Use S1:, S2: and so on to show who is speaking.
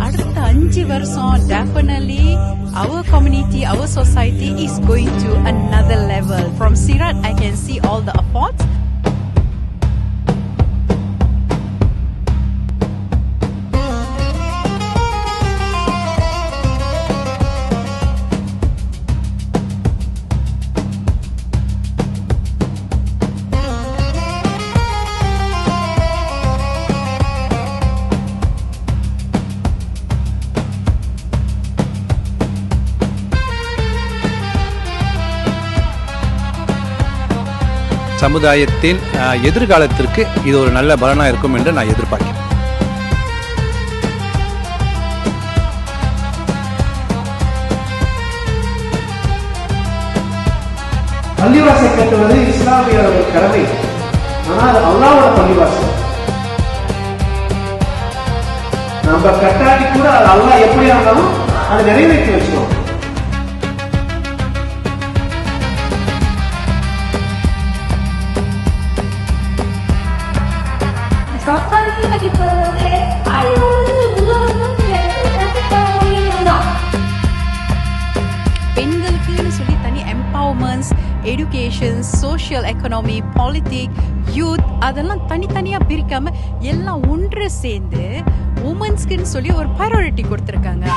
S1: அடுத்த 5 வருஷம் definitely our community, our society is going to another level. From Sirat, I can see all the efforts.
S2: சமுதாயத்தின் எதிர்காலத்திற்கு இது ஒரு நல்ல பலனாக இருக்கும் என்று நான் எதிர்பார்க்கிறேன்.
S3: பள்ளிவாசல் கட்டுவது இஸ்லாமிய கடமை, ஆனால் அல்லாஹ்வோட பள்ளிவாசல் நம்ம கட்டாட்டி கூட அது அல்லாஹ் எப்படி ஆனாலும் அதை நிறைவேற்றி வச்சுக்கணும்.
S1: பெண்களுக்குன்னு சொல்லி தனி empowerments, education, social economy, politic, youth அதெல்லாம் தனித்தனியா பிரிக்காம எல்லாம் ஒன்று சேர்ந்து உமன்ஸ்க்குன்னு சொல்லி ஒரு ப்ரையாரிட்டி கொடுத்துருக்காங்க.